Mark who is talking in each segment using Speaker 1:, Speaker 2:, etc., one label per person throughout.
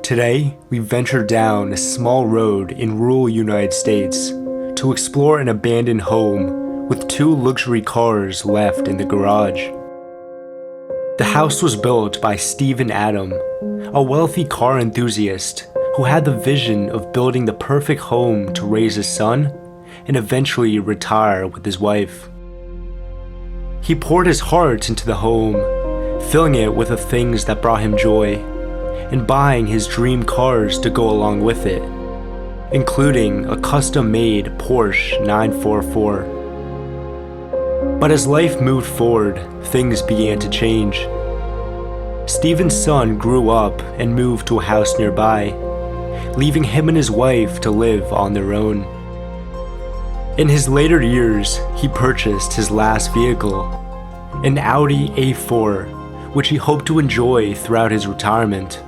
Speaker 1: Today, we venture down a small road in rural United States to explore an abandoned home with 2 luxury cars left in the garage. The house was built by Steve and Adam, a wealthy car enthusiast who had the vision of building the perfect home to raise a son and eventually retire with his wife. He poured his heart into the home, filling it with the things that brought him joy, and buying his dream cars to go along with it, including a custom-made Porsche 944. But as life moved forward, things began to change. Steven's son grew up and moved to a house nearby, leaving him and his wife to live on their own. In his later years, he purchased his last vehicle, an Audi A4, which he hoped to enjoy throughout his retirement.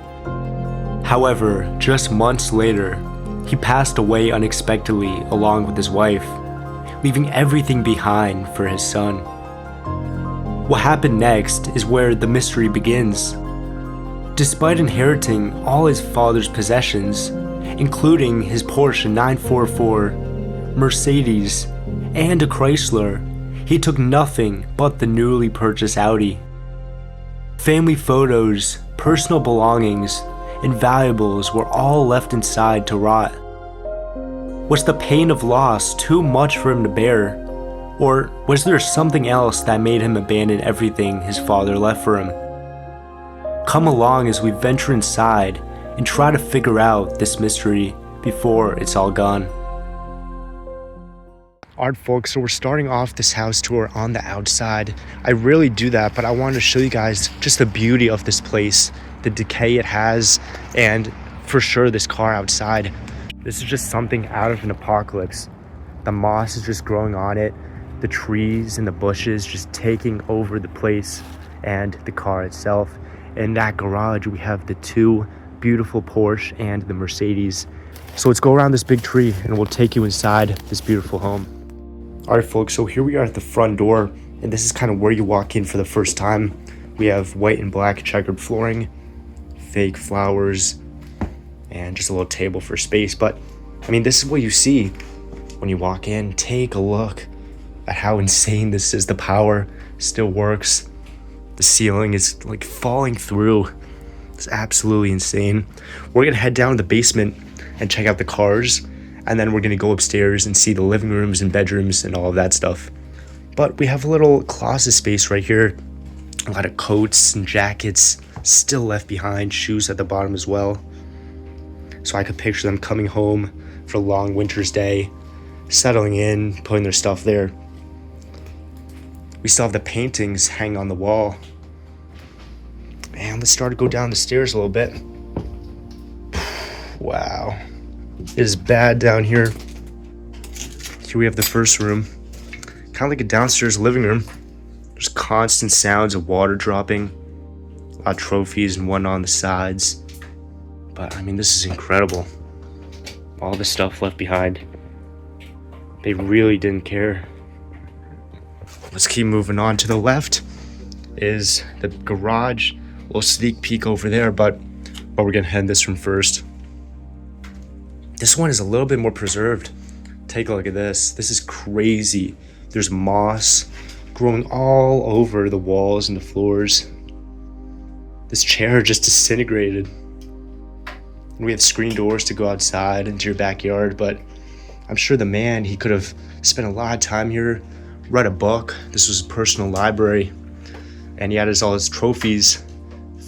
Speaker 1: However, just months later, he passed away unexpectedly along with his wife, leaving everything behind for his son. What happened next is where the mystery begins. Despite inheriting all his father's possessions, including his Porsche 944, Mercedes, and a Chrysler, he took nothing but the newly purchased Audi. Family photos, personal belongings, and valuables were all left inside to rot. Was the pain of loss too much for him to bear? Or was there something else that made him abandon everything his father left for him? Come along as we venture inside and try to figure out this mystery before it's all gone. Alright folks, so we're starting off this house tour on the outside. I rarely do that, but I wanted to show you guys just the beauty of this place, the decay it has, and for sure this car outside. This is just something out of an apocalypse. The moss is just growing on it, the trees and the bushes just taking over the place, and the car itself. In that garage, we have the 2 beautiful Porsche and the Mercedes. So let's go around this big tree and we'll take you inside this beautiful home. Alright folks, so here we are at the front door, and this is kind of where you walk in for the first time. We have white and black checkered flooring, fake flowers, and just a little table for space. But I mean, this is what you see when you walk in. Take a look at how insane this is. The power still works. The ceiling is like falling through. It's absolutely insane. We're gonna head down to the basement and check out the cars, and then we're gonna go upstairs and see the living rooms and bedrooms and all of that stuff. But we have a little closet space right here. A lot of coats and jackets still left behind, shoes at the bottom as well. So I could picture them coming home for a long winter's day, settling in, putting their stuff there. We still have the paintings hanging on the wall. Man, let's start to go down the stairs a little bit. Wow. It is bad down here. Here we have the first room. Kind of like a downstairs living room. There's constant sounds of water dropping. A lot of trophies and whatnot on the sides. But I mean, this is incredible. All the stuff left behind. They really didn't care. Let's keep moving on. To the left is the garage. A little sneak peek over there, but we're gonna head this room first. This one is a little bit more preserved. Take a look at this. This is crazy. There's moss growing all over the walls and the floors. This chair just disintegrated. And we have screen doors to go outside into your backyard, but I'm sure the man, he could have spent a lot of time here, read a book. This was his personal library, and he had all his trophies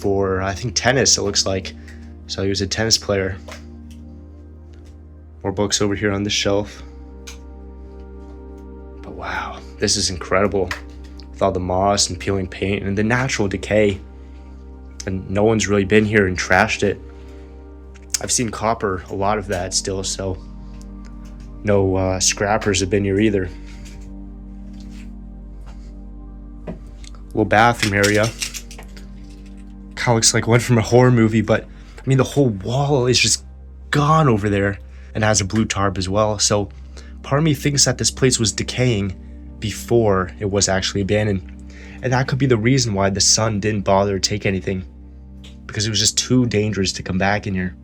Speaker 1: for, I think, tennis, it looks like. So he was a tennis player. More books over here on the shelf. But wow, this is incredible. With all the moss and peeling paint and the natural decay. And no one's really been here and trashed it. I've seen copper, a lot of that still, so no scrappers have been here either. Little bathroom area. Kind of looks like one from a horror movie, but I mean, the whole wall is just gone over there, and has a blue tarp as well. So part of me thinks that this place was decaying before it was actually abandoned. And that could be the reason why the son didn't bother to take anything, because it was just too dangerous to come back in here.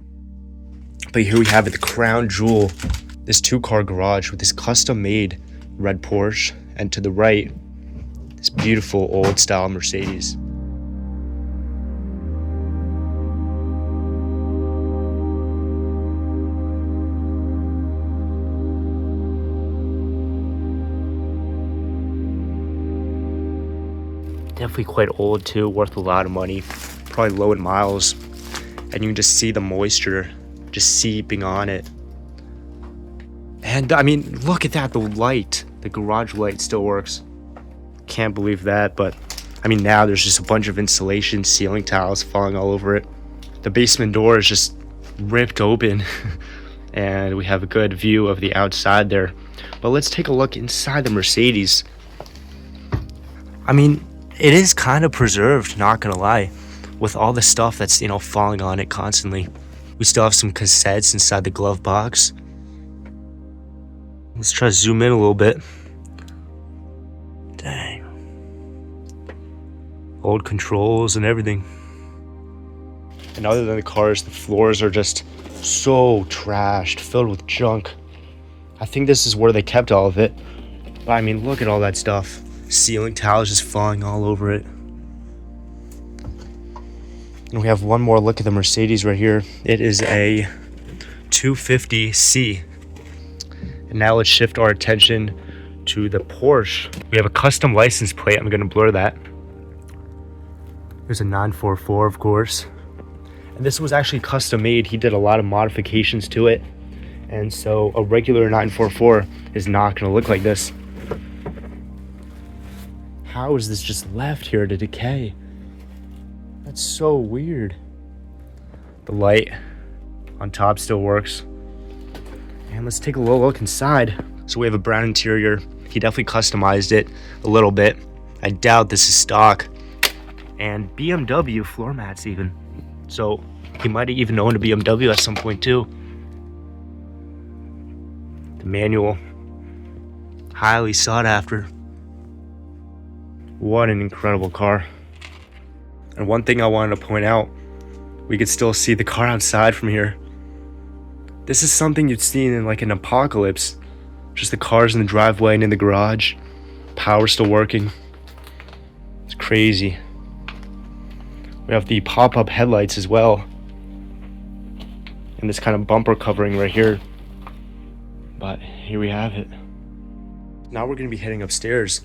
Speaker 1: But here we have it, the crown jewel, this 2-car garage with this custom-made red Porsche, and to the right, this beautiful old-style Mercedes. Definitely quite old too, worth a lot of money, probably low in miles, and you can just see the moisture just seeping on it. And I mean, look at that, the light, the garage light still works. Can't believe that. But I mean, now there's just a bunch of insulation, ceiling tiles falling all over it. The basement door is just ripped open and we have a good view of the outside there. But let's take a look inside the Mercedes. I mean, it is kind of preserved, not gonna lie, with all the stuff that's, falling on it constantly. We still have some cassettes inside the glove box. Let's try to zoom in a little bit. Dang. Old controls and everything. And other than the cars, the floors are just so trashed, filled with junk. I think this is where they kept all of it. But I mean, look at all that stuff. Ceiling tiles just falling all over it. And we have one more look at the Mercedes right here. It is a 250C. And now let's shift our attention to the Porsche. We have a custom license plate. I'm gonna blur that. There's a 944, of course. And this was actually custom made. He did a lot of modifications to it. And so a regular 944 is not gonna look like this. How is this just left here to decay? That's so weird. The light on top still works. And let's take a little look inside. So we have a brown interior. He definitely customized it a little bit. I doubt this is stock. And BMW floor mats even. So he might have even owned a BMW at some point too. The manual, highly sought after. What an incredible car. And one thing I wanted to point out, we could still see the car outside from here. This is something you'd see in like an apocalypse. Just the cars in the driveway and in the garage. Power still working. It's crazy. We have the pop-up headlights as well. And this kind of bumper covering right here. But here we have it. Now we're gonna be heading upstairs.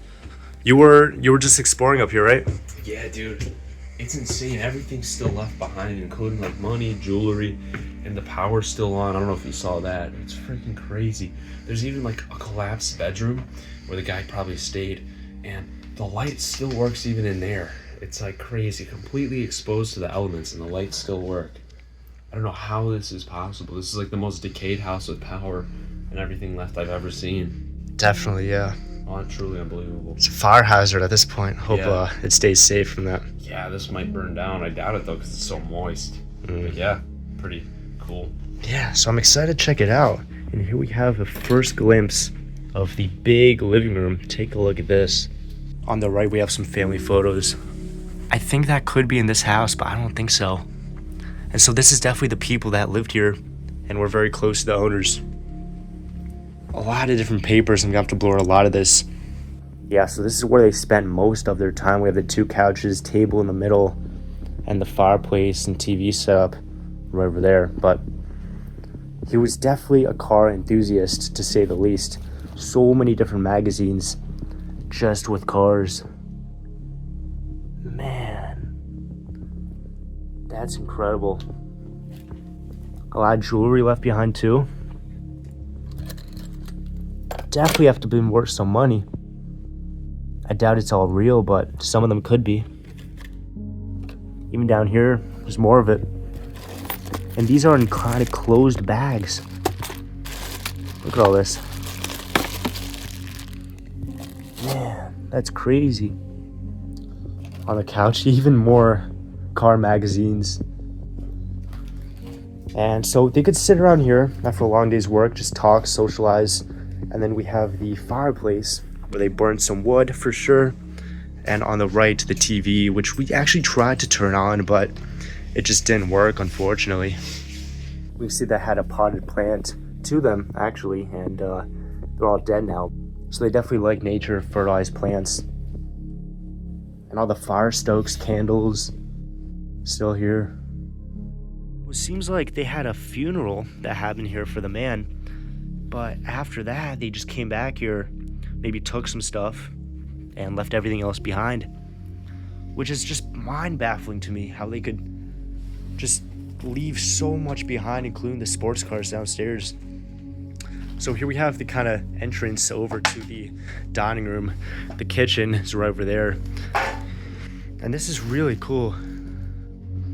Speaker 1: You were just exploring up here, right?
Speaker 2: Yeah, dude. It's insane. Everything's still left behind, including like money, jewelry, and the power's still on. I don't know if you saw that. It's freaking crazy. There's even like a collapsed bedroom where the guy probably stayed, and the light still works even in there. It's like crazy, completely exposed to the elements, and the lights still work. I don't know how this is possible. This is like the most decayed house with power and everything left I've ever seen.
Speaker 1: Definitely, yeah.
Speaker 2: Oh, it's truly unbelievable.
Speaker 1: It's a fire hazard at this point. Hope it stays safe from that.
Speaker 2: Yeah, this might burn down. I doubt it though, because it's so moist. But yeah, pretty cool.
Speaker 1: Yeah, so I'm excited to check it out. And here we have the first glimpse of the big living room. Take a look at this. On the right, we have some family photos. I think that could be in this house, but I don't think so. And so this is definitely the people that lived here, and we're very close to the owners. A lot of different papers. I'm gonna have to blur a lot of this. Yeah, so this is where they spent most of their time. We have the 2 couches, table in the middle, and the fireplace and TV setup right over there. But he was definitely a car enthusiast, to say the least. So many different magazines just with cars. Man, that's incredible. A lot of jewelry left behind too. Definitely have to be worth some money. I doubt it's all real, but some of them could be. Even down here, there's more of it. And these are in kind of closed bags. Look at all this. Man, that's crazy. On the couch, even more car magazines. And so they could sit around here after a long day's work, just talk, socialize. And then we have the fireplace where they burned some wood for sure. And on the right, the TV, which we actually tried to turn on, but it just didn't work, unfortunately. We can see they had a potted plant to them, actually, and they're all dead now. So they definitely like nature, fertilized plants. And all the fire stokes, candles, still here. It seems like they had a funeral that happened here for the man, but after that, they just came back here, maybe took some stuff, and left everything else behind. Which is just mind-baffling to me, how they could just leave so much behind, including the sports cars downstairs. So here we have the kind of entrance over to the dining room. The kitchen is right over there. And this is really cool.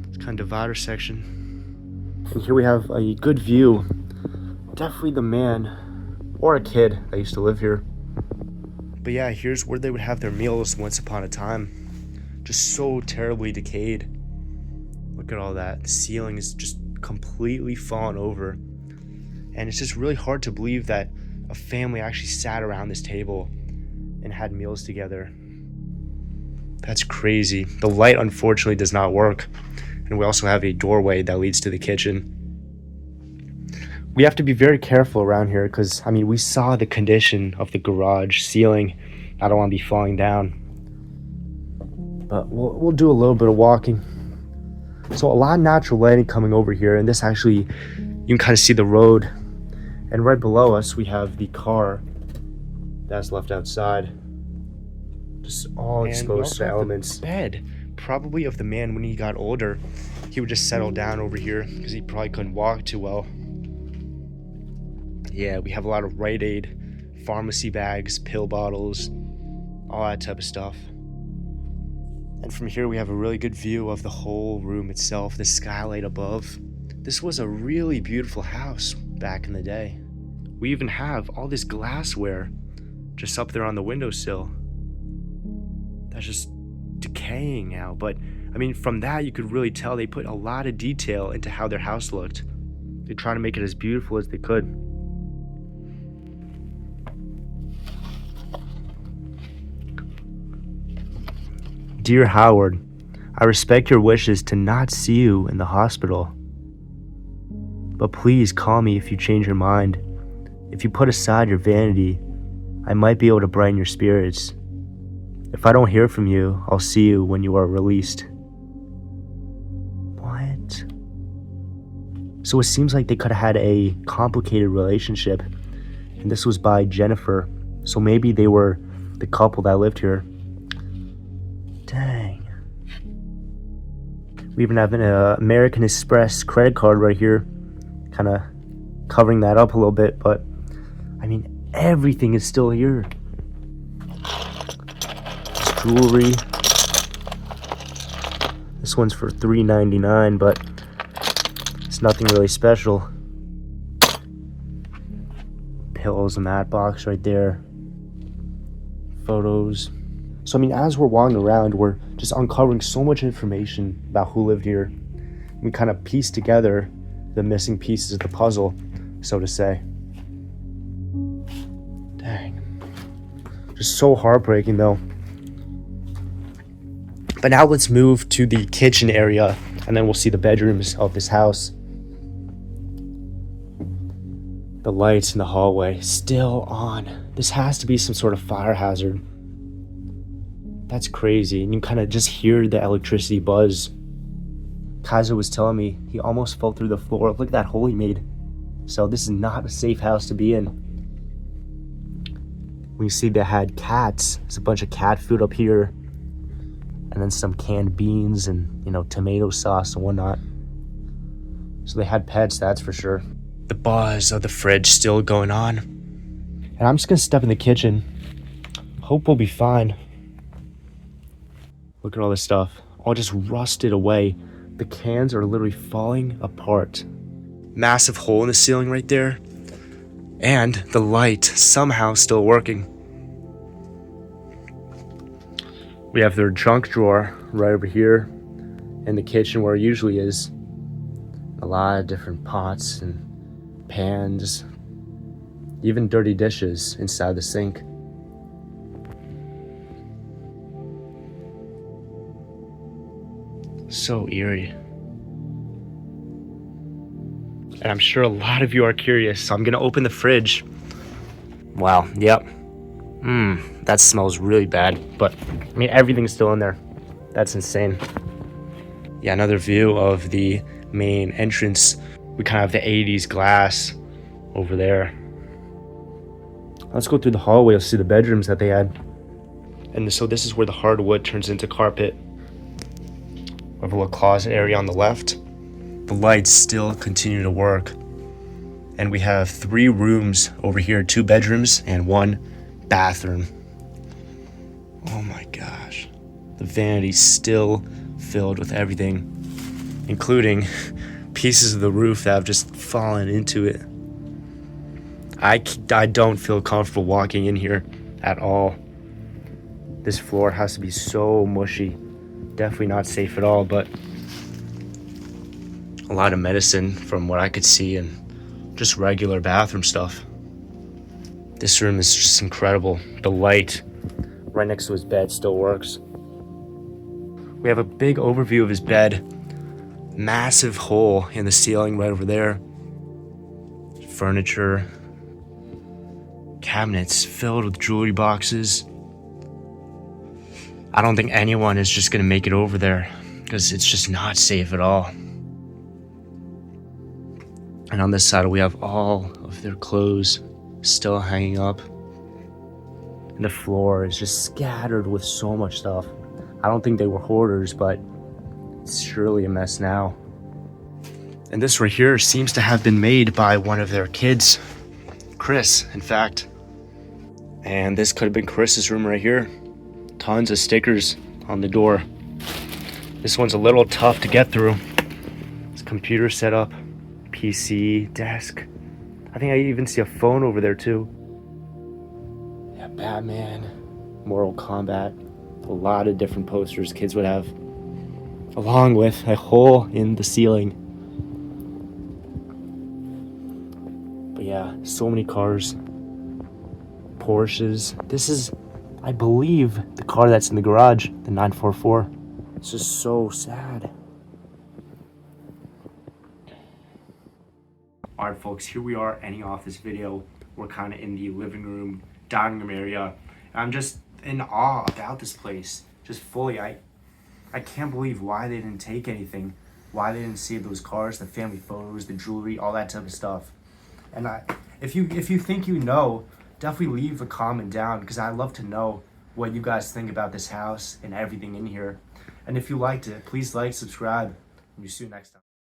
Speaker 1: It's kind of divider section. And here we have a good view. Definitely the man or a kid that used to live here. But yeah, here's where they would have their meals once upon a time. Just so terribly decayed. Look at all that. The ceiling is just completely fallen over. And it's just really hard to believe that a family actually sat around this table and had meals together. That's crazy. The light unfortunately does not work. And we also have a doorway that leads to the kitchen. We have to be very careful around here because, I mean, we saw the condition of the garage ceiling. I don't want to be falling down. But we'll do a little bit of walking. So a lot of natural lighting coming over here, and this actually, you can kind of see the road. And right below us, we have the car that's left outside. Just all exposed elements. Bed, probably of the man when he got older. He would just settle down over here because he probably couldn't walk too well. Yeah, we have a lot of Rite Aid, pharmacy bags, pill bottles, all that type of stuff. And from here we have a really good view of the whole room itself, the skylight above. This was a really beautiful house back in the day. We even have all this glassware just up there on the windowsill. That's just decaying now, but I mean, from that you could really tell they put a lot of detail into how their house looked. They tried to make it as beautiful as they could. Dear Howard, I respect your wishes to not see you in the hospital. But please call me if you change your mind. If you put aside your vanity, I might be able to brighten your spirits. If I don't hear from you, I'll see you when you are released. What? So it seems like they could have had a complicated relationship, and this was by Jennifer. So maybe they were the couple that lived here. Dang. We even have an American Express credit card right here, kind of covering that up a little bit, but I mean, everything is still here. This jewelry. This one's for $3.99, but it's nothing really special. Pillows in that box right there. Photos. So, I mean, as we're walking around, we're just uncovering so much information about who lived here. We kind of piece together the missing pieces of the puzzle, so to say. Dang. Just so heartbreaking, though. But now let's move to the kitchen area, and then we'll see the bedrooms of this house. The lights in the hallway still on. This has to be some sort of fire hazard. That's crazy, and you kind of just hear the electricity buzz. Kaiser was telling me he almost fell through the floor. Look at that hole he made. So this is not a safe house to be in. We see they had cats. There's a bunch of cat food up here. And then some canned beans and, you know, tomato sauce and whatnot. So they had pets, that's for sure. The buzz of the fridge still going on. And I'm just gonna step in the kitchen. Hope we'll be fine. Look at all this stuff. All just rusted away. The cans are literally falling apart. Massive hole in the ceiling right there. And the light somehow still working. We have their junk drawer right over here in the kitchen where it usually is. A lot of different pots and pans. Even dirty dishes inside the sink. So eerie. And I'm sure a lot of you are curious, so I'm gonna open the fridge. Wow, yep. That smells really bad, but I mean, everything's still in there. That's insane. Yeah, another view of the main entrance. We kind of have the 80s glass over there. Let's go through the hallway. You'll see the bedrooms that they had. And so this is where the hardwood turns into carpet. We have a little closet area on the left. The lights still continue to work. And we have 3 rooms over here, 2 bedrooms and 1 bathroom. Oh my gosh. The vanity's still filled with everything, including pieces of the roof that have just fallen into it. I don't feel comfortable walking in here at all. This floor has to be so mushy. Definitely not safe at all, but a lot of medicine from what I could see and just regular bathroom stuff. This room is just incredible. The light right next to his bed still works. We have a big overview of his bed. Massive hole in the ceiling right over there. Furniture. Cabinets filled with jewelry boxes. I don't think anyone is just gonna make it over there because it's just not safe at all. And on this side we have all of their clothes still hanging up. And the floor is just scattered with so much stuff. I don't think they were hoarders, but it's surely a mess now. And this right here seems to have been made by one of their kids, Chris, in fact. And this could have been Chris's room right here. Tons of stickers on the door. This one's a little tough to get through. It's computer setup, PC, desk. I think I even see a phone over there too. Yeah, Batman, Mortal Kombat. A lot of different posters kids would have, along with a hole in the ceiling. But yeah, so many cars. Porsches. This is, I believe, the car that's in the garage, the 944. It's just so sad. Alright folks, here we are ending off this video. We're kind of in the living room, dining room area. I'm just in awe about this place, just fully. I can't believe why they didn't take anything, why they didn't save those cars, the family photos, the jewelry, all that type of stuff. And if you think you know, definitely leave a comment down because I'd love to know what you guys think about this house and everything in here. And if you liked it, please like, subscribe, and we'll see you next time.